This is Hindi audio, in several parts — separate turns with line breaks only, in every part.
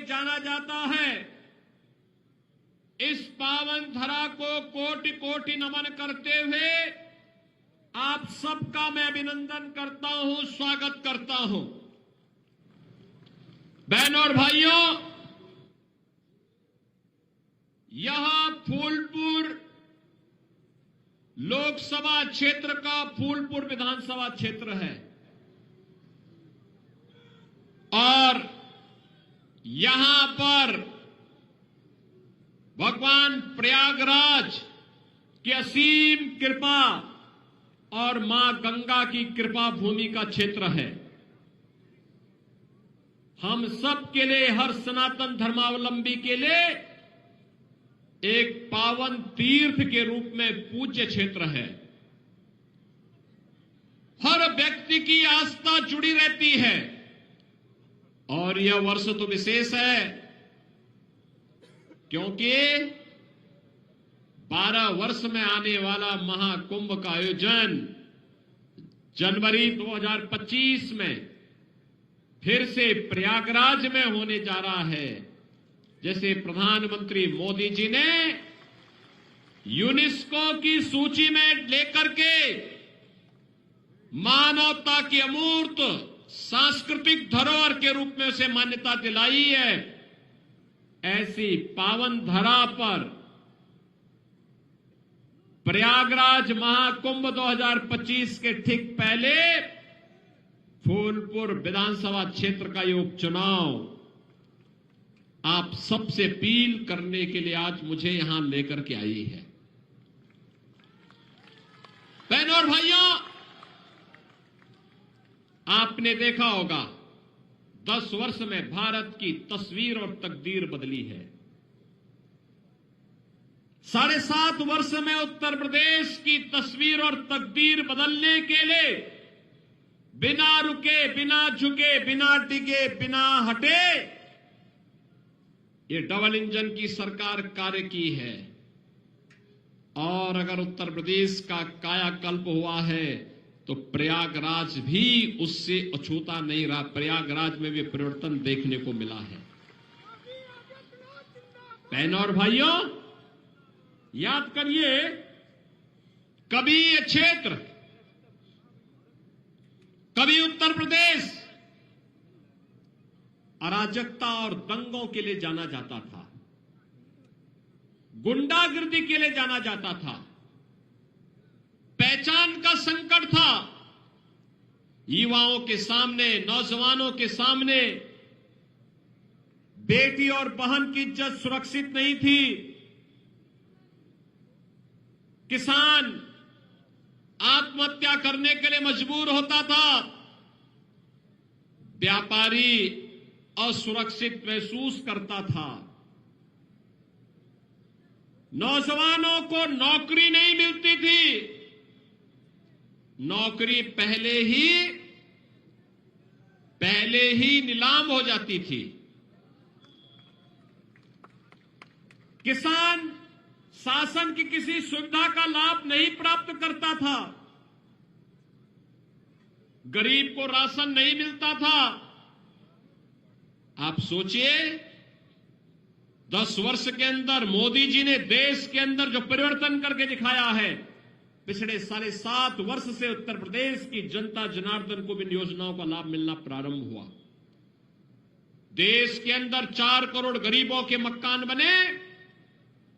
जाना जाता है। इस पावन धरा को कोटि कोटि नमन करते हुए आप सबका मैं अभिनंदन करता हूं, स्वागत करता हूं। बहनों और भाइयों, यहां फूलपुर लोकसभा क्षेत्र का फूलपुर विधानसभा क्षेत्र है और यहां पर भगवान प्रयागराज की असीम कृपा और मां गंगा की कृपा भूमि का क्षेत्र है। हम सब के लिए, हर सनातन धर्मावलंबी के लिए एक पावन तीर्थ के रूप में पूज्य क्षेत्र है। हर व्यक्ति की आस्था जुड़ी रहती है और यह वर्ष तो विशेष है क्योंकि 12 वर्ष में आने वाला महाकुंभ का आयोजन जनवरी 2025 में फिर से प्रयागराज में होने जा रहा है। जैसे प्रधानमंत्री मोदी जी ने यूनेस्को की सूची में लेकर के मानवता की अमूर्त सांस्कृतिक धरोहर के रूप में उसे मान्यता दिलाई है, ऐसी पावन धरा पर प्रयागराज महाकुंभ 2025 के ठीक पहले फूलपुर विधानसभा क्षेत्र का ये उपचुनाव आप सबसे अपील करने के लिए आज मुझे यहां लेकर के आई है। बहनों और भाइयों, आपने देखा होगा 10 वर्ष में भारत की तस्वीर और तकदीर बदली है। 7.5 वर्ष में उत्तर प्रदेश की तस्वीर और तकदीर बदलने के लिए बिना रुके, बिना झुके, बिना डिगे, बिना हटे ये डबल इंजन की सरकार कार्य की है। और अगर उत्तर प्रदेश का कायाकल्प हुआ है तो प्रयागराज भी उससे अछूता नहीं रहा। प्रयागराज में भी परिवर्तन देखने को मिला है। बहनों और भाइयों, याद करिए, कभी ये क्षेत्र, कभी उत्तर प्रदेश अराजकता और दंगों के लिए जाना जाता था, गुंडागिर्दी के लिए जाना जाता था, पहचान का संकट था। युवाओं के सामने, नौजवानों के सामने बेटी और बहन की इज्जत सुरक्षित नहीं थी। किसान आत्महत्या करने के लिए मजबूर होता था। व्यापारी असुरक्षित महसूस करता था। नौजवानों को नौकरी नहीं मिलती थी। नौकरी पहले ही नीलाम हो जाती थी। किसान शासन की किसी सुविधा का लाभ नहीं प्राप्त करता था। गरीब को राशन नहीं मिलता था। आप सोचिए, 10 वर्ष के अंदर मोदी जी ने देश के अंदर जो परिवर्तन करके दिखाया है, पिछले 7.5 वर्ष से उत्तर प्रदेश की जनता जनार्दन को भी इन योजनाओं का लाभ मिलना प्रारंभ हुआ। देश के अंदर 4 करोड़ गरीबों के मकान बने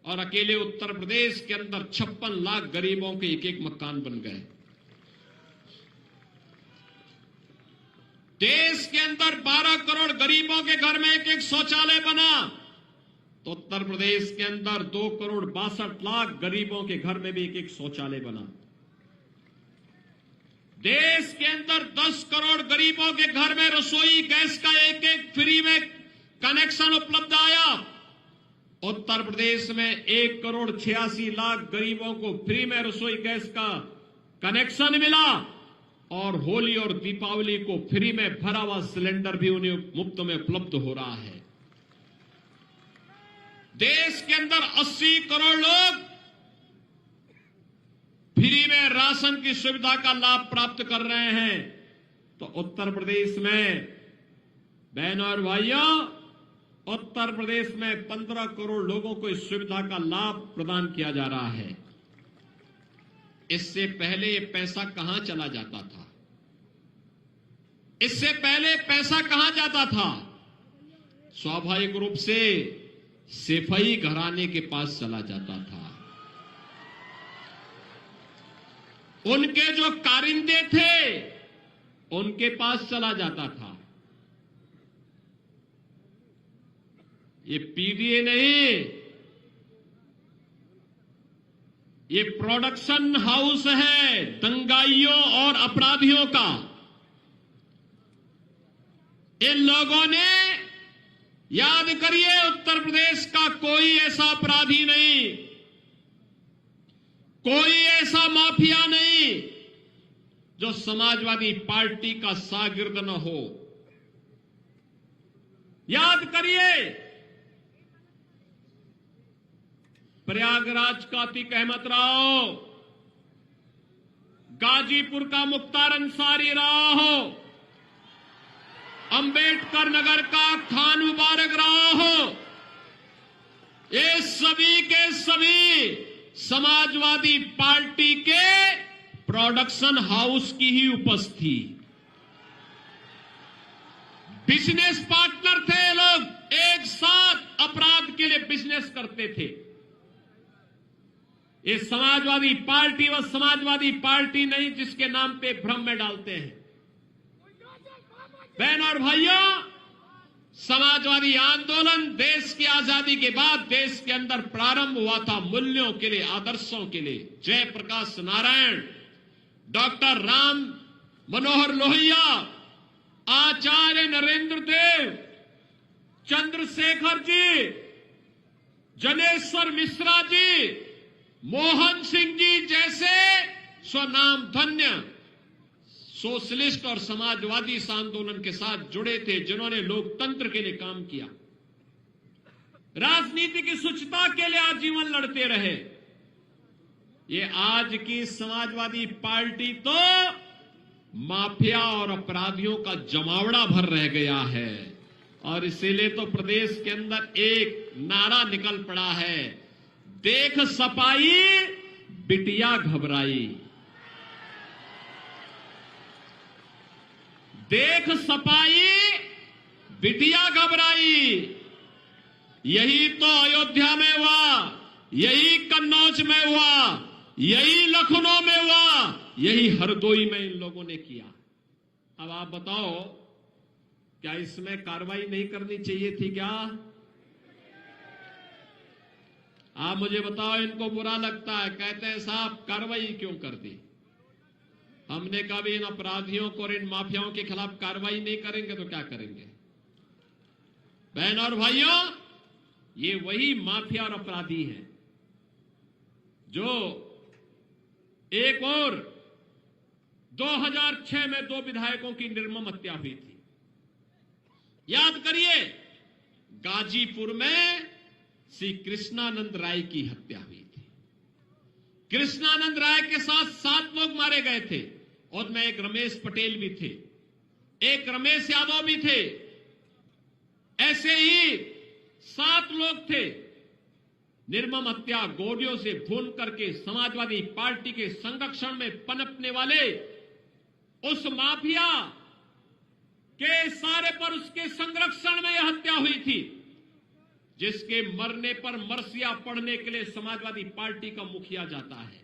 और अकेले उत्तर प्रदेश के अंदर 56 लाख गरीबों के एक मकान बन गए। देश के अंदर 12 करोड़ गरीबों के घर में एक शौचालय बना, तो उत्तर प्रदेश के अंदर 2 करोड़ 62 लाख गरीबों के घर में भी एक शौचालय बना। देश के अंदर 10 करोड़ गरीबों के घर में रसोई गैस का एक फ्री में कनेक्शन उपलब्ध आया। उत्तर प्रदेश में 1 करोड़ 86 लाख गरीबों को फ्री में रसोई गैस का कनेक्शन मिला और होली और दीपावली को फ्री में भरा हुआ सिलेंडर भी उन्हें मुफ्त में उपलब्ध हो रहा है। देश के अंदर 80 करोड़ लोग फ्री में राशन की सुविधा का लाभ प्राप्त कर रहे हैं। तो उत्तर प्रदेश में, बहनों और भाइयों, उत्तर प्रदेश में 15 करोड़ लोगों को इस सुविधा का लाभ प्रदान किया जा रहा है। इससे पहले ये पैसा कहां चला जाता था? इससे पहले पैसा कहां जाता था? स्वाभाविक रूप से सेफई घराने के पास चला जाता था। उनके जो कारिंदे थे उनके पास चला जाता था। ये पीडीए नहीं, ये प्रोडक्शन हाउस है दंगाइयों और अपराधियों का। इन लोगों ने, याद करिए, उत्तर प्रदेश का कोई ऐसा अपराधी नहीं, कोई ऐसा माफिया नहीं जो समाजवादी पार्टी का शागिर्द न हो। याद करिए, प्रयागराज का अतीक अहमद राव, गाजीपुर का मुख्तार अंसारी रहा हो, अंबेडकर नगर का खान मुबारक रहा हो, ये सभी के सभी समाजवादी पार्टी के प्रोडक्शन हाउस की ही उपस्थिति। बिजनेस पार्टनर थे लोग, एक साथ अपराध के लिए बिजनेस करते थे। ये समाजवादी पार्टी व समाजवादी पार्टी नहीं जिसके नाम पे भ्रम में डालते हैं। बहन और भाइयों, समाजवादी आंदोलन देश की आजादी के बाद देश के अंदर प्रारंभ हुआ था मूल्यों के लिए, आदर्शों के लिए। जयप्रकाश नारायण, डॉक्टर राम मनोहर लोहिया, आचार्य नरेंद्र देव, चंद्रशेखर जी, जनेश्वर मिश्रा जी, मोहन सिंह जी जैसे स्वनाम धन्य सोशलिस्ट और समाजवादी इस आंदोलन के साथ जुड़े थे, जिन्होंने लोकतंत्र के लिए काम किया, राजनीति की शुचिता के लिए आजीवन लड़ते रहे। ये आज की समाजवादी पार्टी तो माफिया और अपराधियों का जमावड़ा भर रह गया है। और इसीलिए तो प्रदेश के अंदर एक नारा निकल पड़ा है, देख सपाई बिटिया घबराई। देख सपाई बिटिया घबराई। यही तो अयोध्या में हुआ, यही कन्नौज में हुआ, यही लखनऊ में हुआ, यही हरदोई में इन लोगों ने किया। अब आप बताओ, क्या इसमें कार्रवाई नहीं करनी चाहिए थी क्या? आप मुझे बताओ, इनको बुरा लगता है, कहते हैं साहब कार्रवाई क्यों कर दी? हमने कभी इन अपराधियों को और इन माफियाओं के खिलाफ कार्रवाई नहीं करेंगे तो क्या करेंगे? बहन और भाइयों, ये वही माफिया और अपराधी हैं जो एक और 2006 में 2 विधायकों की निर्मम हत्या हुई थी। याद करिए, गाजीपुर में श्री कृष्णानंद राय की हत्या हुई थी। कृष्णानंद राय के साथ 7 लोग मारे गए थे, और में एक रमेश पटेल भी थे, एक रमेश यादव भी थे। ऐसे ही 7 लोग थे। निर्मम हत्या गोलियों से भून करके समाजवादी पार्टी के संरक्षण में पनपने वाले उस माफिया के इशारे पर उसके संरक्षण में यह हत्या हुई थी, जिसके मरने पर मरसिया पढ़ने के लिए समाजवादी पार्टी का मुखिया जाता है।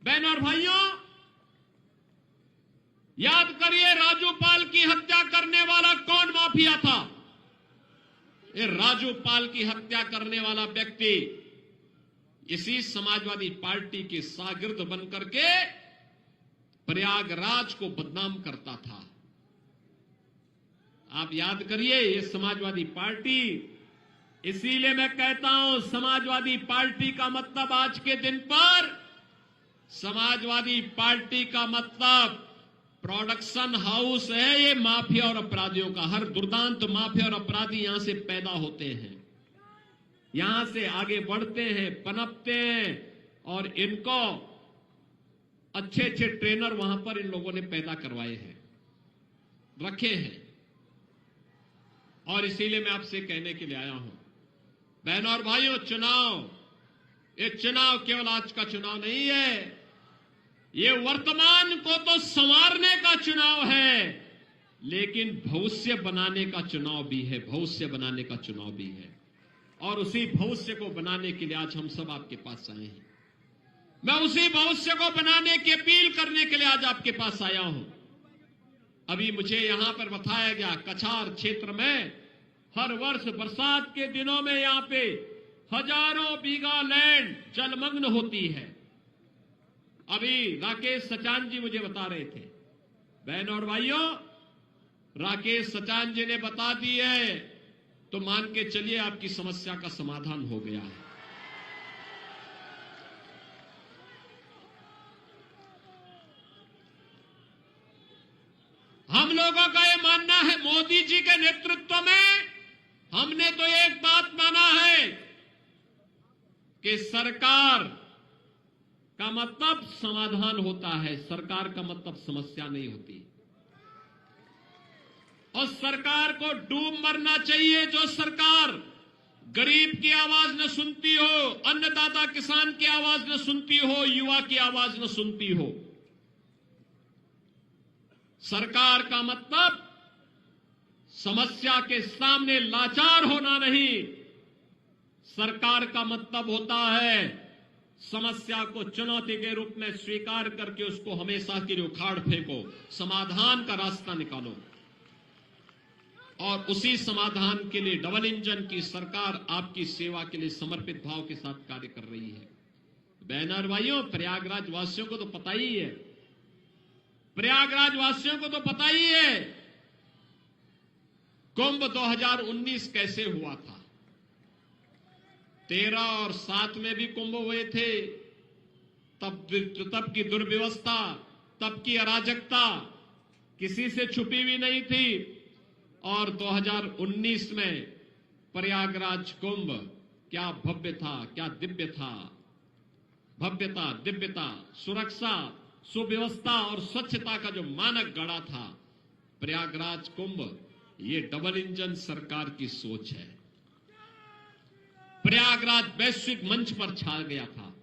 बहन और भाइयों, याद करिए, राजूपाल की हत्या करने वाला कौन माफिया था? ये राजूपाल की हत्या करने वाला व्यक्ति इसी समाजवादी पार्टी के शागिर्द बनकर के प्रयागराज को बदनाम करता था। आप याद करिए, ये समाजवादी पार्टी, इसीलिए मैं कहता हूं, समाजवादी पार्टी का मतलब आज के दिन पर, समाजवादी पार्टी का मतलब प्रोडक्शन हाउस है। ये माफिया और अपराधियों का, हर दुर्दांत माफिया और अपराधी यहां से पैदा होते हैं, यहां से आगे बढ़ते हैं, पनपते हैं, और इनको अच्छे अच्छे ट्रेनर वहां पर इन लोगों ने पैदा करवाए हैं, रखे हैं। और इसीलिए मैं आपसे कहने के लिए आया हूं, बहनों और भाइयों, ये चुनाव केवल आज का चुनाव नहीं है, ये वर्तमान को तो संवारने का चुनाव है, लेकिन भविष्य बनाने का चुनाव भी है, भविष्य बनाने का चुनाव भी है। और उसी भविष्य को बनाने के लिए आज हम सब आपके पास आए हैं। मैं उसी भविष्य को बनाने की अपील करने के लिए आज आपके पास आया हूं। अभी मुझे यहां पर बताया गया, कछार क्षेत्र में हर वर्ष बरसात के दिनों में यहां पे हजारों बीघा लैंड जलमग्न होती है। अभी राकेश सचान जी मुझे बता रहे थे, बहनों और भाइयों, राकेश सचान जी ने बता दी है, तो मान के चलिए आपकी समस्या का समाधान हो गया है। हम लोगों का यह मानना है, मोदी जी के नेतृत्व में हमने तो एक बात माना है कि सरकार का मतलब समाधान होता है, सरकार का मतलब समस्या नहीं होती। और सरकार को डूब मरना चाहिए जो सरकार गरीब की आवाज न सुनती हो, अन्नदाता किसान की आवाज न सुनती हो, युवा की आवाज न सुनती हो। सरकार का मतलब समस्या के सामने लाचार होना नहीं, सरकार का मतलब होता है समस्या को चुनौती के रूप में स्वीकार करके उसको हमेशा के लिए उखाड़ फेंको, समाधान का रास्ता निकालो। और उसी समाधान के लिए डबल इंजन की सरकार आपकी सेवा के लिए समर्पित भाव के साथ कार्य कर रही है। बहनों और भाइयों, प्रयागराज वासियों को तो पता ही है, प्रयागराज वासियों को तो पता ही है कुंभ 2019 कैसे हुआ था। 13 और 7 में भी कुंभ हुए थे, तब की दुर्व्यवस्था, तब की अराजकता किसी से छुपी हुई नहीं थी। और 2019 में प्रयागराज कुंभ क्या भव्य था, क्या दिव्य था। भव्यता, दिव्यता, सुरक्षा, सुव्यवस्था और स्वच्छता का जो मानक गढ़ा था प्रयागराज कुंभ, ये डबल इंजन सरकार की सोच है। प्रयागराज वैश्विक मंच पर छा गया था।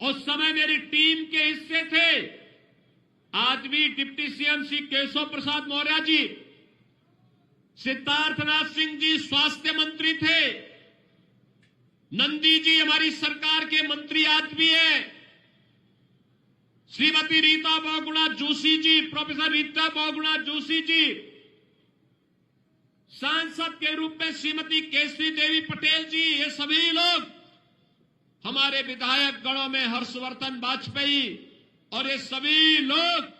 उस समय मेरी टीम के हिस्से थे आज भी डिप्टी सीएम श्री केशव प्रसाद मौर्य जी, सिद्धार्थनाथ सिंह जी स्वास्थ्य मंत्री थे, नंदी जी हमारी सरकार के मंत्री आज भी है, श्रीमती रीता बहुगुणा जोशी जी, प्रोफेसर रीता बहुगुणा जोशी जी, सांसद के रूप में श्रीमती केसरी देवी पटेल जी, ये सभी लोग हमारे विधायक गणों में हर्षवर्धन वाजपेयी, और ये सभी लोग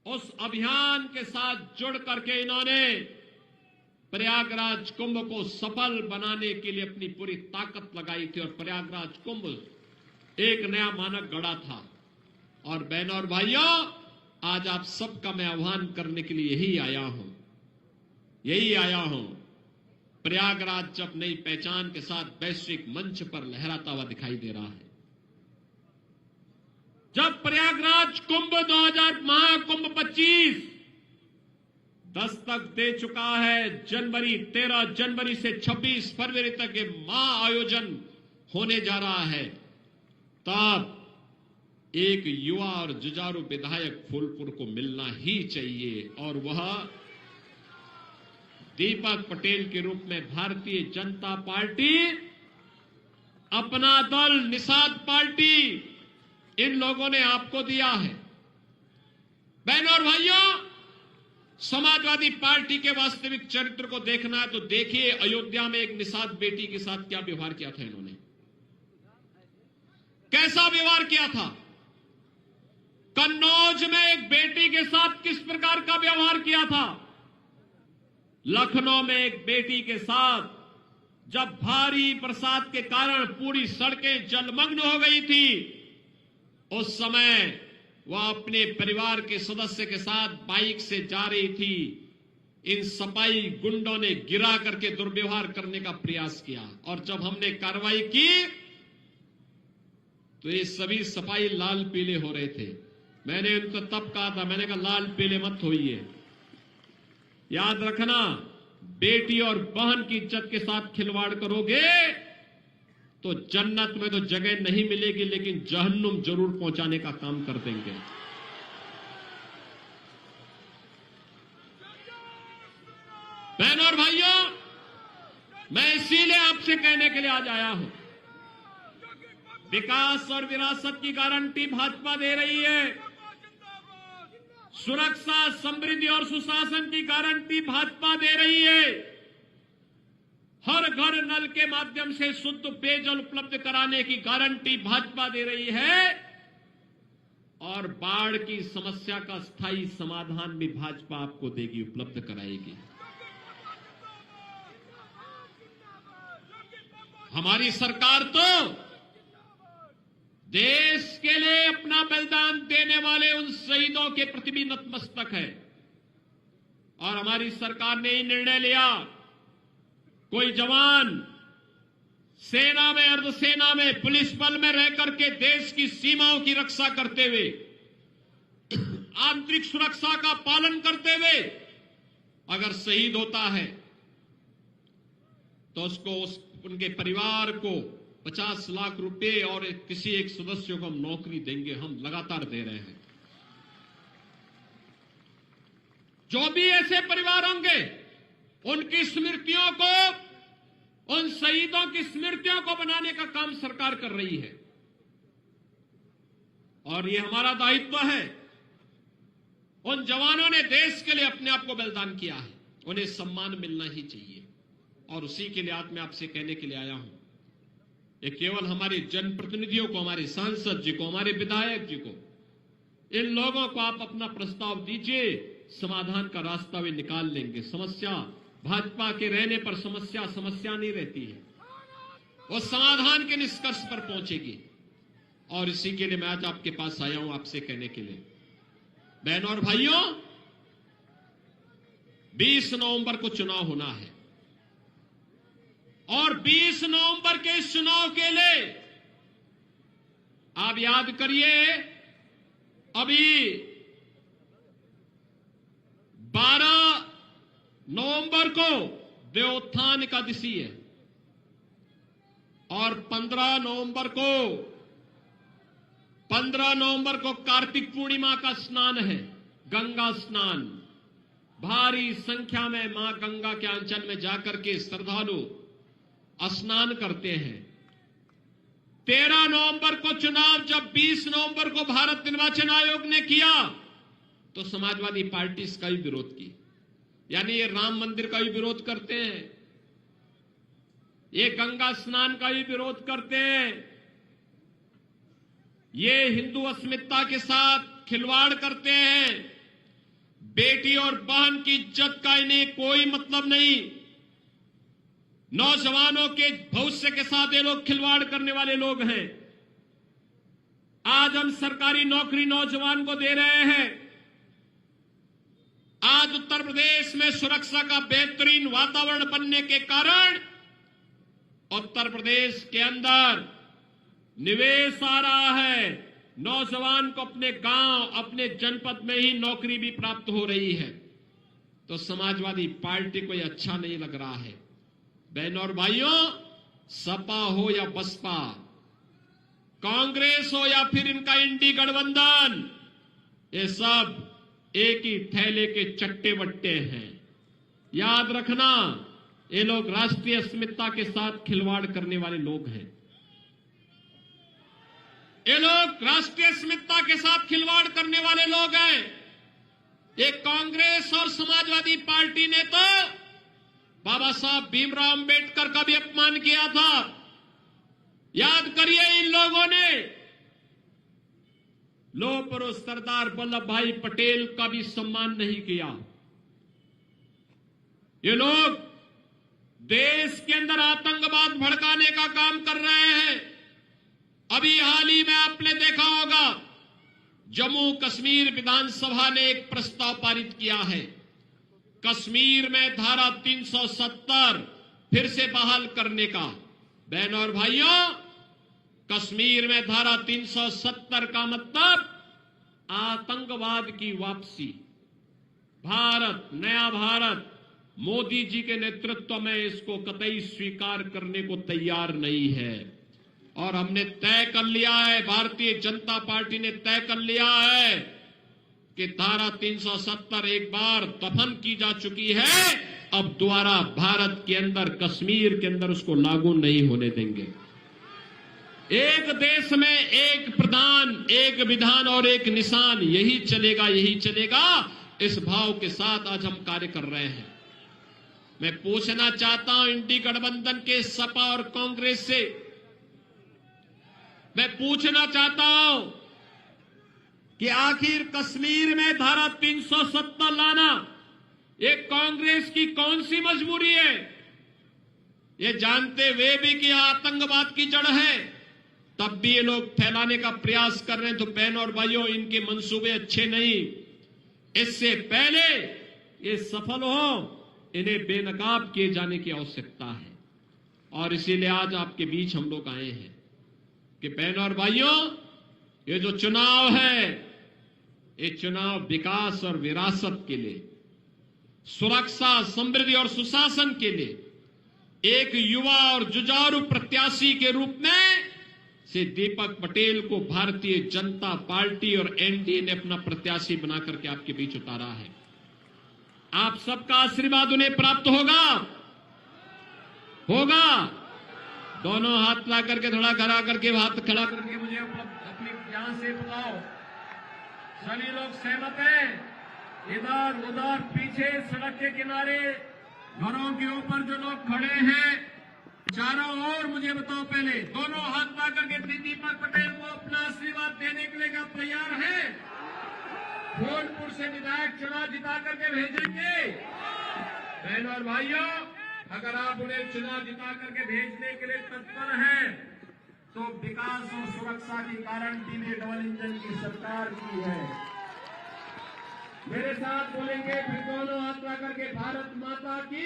उस अभियान के साथ जुड़ करके इन्होंने प्रयागराज कुंभ को सफल बनाने के लिए अपनी पूरी ताकत लगाई थी। और प्रयागराज कुंभ एक नया मानक गढ़ा था। और बहनों और भाइयों, आज आप सबका मैं आह्वान करने के लिए यही आया हूं। प्रयागराज जब नई पहचान के साथ वैश्विक मंच पर लहराता हुआ दिखाई दे रहा है, जब प्रयागराज कुंभ 2000 महाकुंभ 25 दस्तक दे चुका है, 13 जनवरी से 26 फरवरी तक ये महाआयोजन होने जा रहा है, तब एक युवा और जुझारू विधायक फूलपुर को मिलना ही चाहिए। और वह दीपक पटेल के रूप में भारतीय जनता पार्टी, अपना दल निषाद पार्टी, इन लोगों ने आपको दिया है। बहनों और भाइयों, समाजवादी पार्टी के वास्तविक चरित्र को देखना है तो देखिए अयोध्या में एक निषाद बेटी के साथ क्या व्यवहार किया था इन्होंने, कैसा व्यवहार किया था। कन्नौज में एक बेटी के साथ किस प्रकार का व्यवहार किया था। लखनऊ में एक बेटी के साथ जब भारी बरसात के कारण पूरी सड़कें जलमग्न हो गई थी, उस समय वह अपने परिवार के सदस्य के साथ बाइक से जा रही थी, इन सफाई गुंडों ने गिरा करके दुर्व्यवहार करने का प्रयास किया। और जब हमने कार्रवाई की तो ये सभी सफाई लाल पीले हो रहे थे। मैंने उनको तब कहा था, मैंने कहा लाल पीले मत होइए, याद रखना, बेटी और बहन की इज्जत के साथ खिलवाड़ करोगे तो जन्नत में तो जगह नहीं मिलेगी, लेकिन जहन्नुम जरूर पहुंचाने का काम कर देंगे। बहनों और भाइयों, मैं इसीलिए आपसे कहने के लिए आज आया हूं, विकास और विरासत की गारंटी भाजपा दे रही है, सुरक्षा, समृद्धि और सुशासन की गारंटी भाजपा दे रही है, हर घर नल के माध्यम से शुद्ध पेयजल उपलब्ध कराने की गारंटी भाजपा दे रही है, और बाढ़ की समस्या का स्थायी समाधान भी भाजपा आपको देगी, उपलब्ध कराएगी। हमारी सरकार तो देश के लिए अपना बलिदान देने वाले उन शहीदों के प्रति भी नतमस्तक है, और हमारी सरकार ने निर्णय लिया, कोई जवान सेना में, अर्धसेना में, पुलिस बल में रह करके देश की सीमाओं की रक्षा करते हुए, आंतरिक सुरक्षा का पालन करते हुए अगर शहीद होता है तो उसको, उनके परिवार को 50 लाख रुपए और किसी एक सदस्य को हम नौकरी देंगे, हम लगातार दे रहे हैं। जो भी ऐसे परिवार होंगे, उनकी स्मृतियों को, उन शहीदों की स्मृतियों को बनाने का काम सरकार कर रही है, और ये हमारा दायित्व है। उन जवानों ने देश के लिए अपने आप को बलिदान किया है, उन्हें सम्मान मिलना ही चाहिए, और उसी के लिए आज मैं आपसे कहने के लिए आया हूं, ये केवल हमारे जनप्रतिनिधियों को, हमारे सांसद जी को, हमारे विधायक जी को, इन लोगों को आप अपना प्रस्ताव दीजिए, समाधान का रास्ता वे निकाल लेंगे। समस्या भाजपा के रहने पर समस्या नहीं रहती है, वो समाधान के निष्कर्ष पर पहुंचेगी, और इसी के लिए मैं आज आपके पास आया हूं, आपसे कहने के लिए। बहनों और भाइयों, 20 नवंबर को चुनाव होना है, और 20 नवंबर के इस चुनाव के लिए आप याद करिए, अभी 12 नवंबर को देवोत्थान एकादशी है, और 15 नवंबर को कार्तिक पूर्णिमा का स्नान है, गंगा स्नान। भारी संख्या में मां गंगा के आंचल में जाकर के श्रद्धालु स्नान करते हैं। 13 नवंबर को चुनाव जब 20 नवंबर को भारत निर्वाचन आयोग ने किया, तो समाजवादी पार्टी इसका भी विरोध की, यानी ये राम मंदिर का भी विरोध करते हैं, ये गंगा स्नान का भी विरोध करते हैं, ये हिंदू अस्मिता के साथ खिलवाड़ करते हैं, बेटी और बहन की इज्जत का इन्हें कोई मतलब नहीं, नौजवानों के भविष्य के साथ ये लोग खिलवाड़ करने वाले लोग हैं। आज हम सरकारी नौकरी नौजवान को दे रहे हैं, आज उत्तर प्रदेश में सुरक्षा का बेहतरीन वातावरण बनने के कारण उत्तर प्रदेश के अंदर निवेश आ रहा है, नौजवान को अपने गांव, अपने जनपद में ही नौकरी भी प्राप्त हो रही है। तो समाजवादी पार्टी को यह अच्छा नहीं लग रहा है। बहनों और भाइयों, सपा हो या बसपा, कांग्रेस हो या फिर इनका इंडी गठबंधन, ये सब एक ही थैले के चट्टे बट्टे हैं। याद रखना, ये लोग राष्ट्रीय अस्मिता के साथ खिलवाड़ करने वाले लोग हैं। ये लोग राष्ट्रीय अस्मिता के साथ खिलवाड़ करने वाले लोग हैं। ये कांग्रेस और समाजवादी पार्टी ने तो बाबा साहब भीमराव अंबेडकर का भी अपमान किया था। याद करिए, इन लोगों ने लौह पुरुष सरदार वल्लभ भाई पटेल का भी सम्मान नहीं किया। ये लोग देश के अंदर आतंकवाद भड़काने का काम कर रहे हैं। अभी हाल ही में आपने देखा होगा, जम्मू कश्मीर विधानसभा ने एक प्रस्ताव पारित किया है, कश्मीर में धारा 370 फिर से बहाल करने का। बहनों और भाइयों, कश्मीर में धारा 370 का मतलब आतंकवाद की वापसी। भारत, नया भारत मोदी जी के नेतृत्व में इसको कतई स्वीकार करने को तैयार नहीं है। और हमने तय कर लिया है, भारतीय जनता पार्टी ने तय कर लिया है कि धारा 370 एक बार दफन की जा चुकी है, अब दोबारा भारत के अंदर, कश्मीर के अंदर उसको लागू नहीं होने देंगे। एक देश में एक प्रधान, एक विधान और एक निशान, यही चलेगा, यही चलेगा। इस भाव के साथ आज हम कार्य कर रहे हैं। मैं पूछना चाहता हूं इंडी गठबंधन के सपा और कांग्रेस से, मैं पूछना चाहता हूं कि आखिर कश्मीर में धारा 370 लाना ये कांग्रेस की कौन सी मजबूरी है? ये जानते हुए भी कि आतंकवाद की जड़ है, तब भी ये लोग फैलाने का प्रयास कर रहे हैं। तो बहनों और भाइयों, इनके मंसूबे अच्छे नहीं। इससे पहले ये सफल हो, इन्हें बेनकाब किए जाने की आवश्यकता है। और इसीलिए आज आपके बीच हम लोग आए हैं कि बहनों और भाइयों, ये जो चुनाव है, ये चुनाव विकास और विरासत के लिए, सुरक्षा, समृद्धि और सुशासन के लिए एक युवा और जुझारू प्रत्याशी के रूप में से दीपक पटेल को भारतीय जनता पार्टी और एनडीए ने अपना प्रत्याशी बनाकर के आपके बीच उतारा है। आप सबका आशीर्वाद उन्हें प्राप्त होगा। दोनों हाथ ला करके, थोड़ा खड़ा करके, हाथ खड़ा करके मुझे अपनी जान से बुलाओ। सभी लोग सहमत हैं? इधर उधर पीछे सड़क के किनारे, घरों के ऊपर जो लोग खड़े हैं, चारों ओर मुझे बताओ, पहले दोनों हाथ ला करके दीपक पटेल को अपना आशीर्वाद देने के लिए क्या तैयार है? फूलपुर से विधायक चुनाव जिता करके भेजेंगे। बहनों और भाइयों, अगर आप उन्हें चुनाव जिता करके भेजने के लिए तत्पर हैं, तो विकास और सुरक्षा की गारंटी ने डबल इंजन की सरकार की है। मेरे साथ बोलेंगे फिर दोनों हाथ ला करके, भारत माता की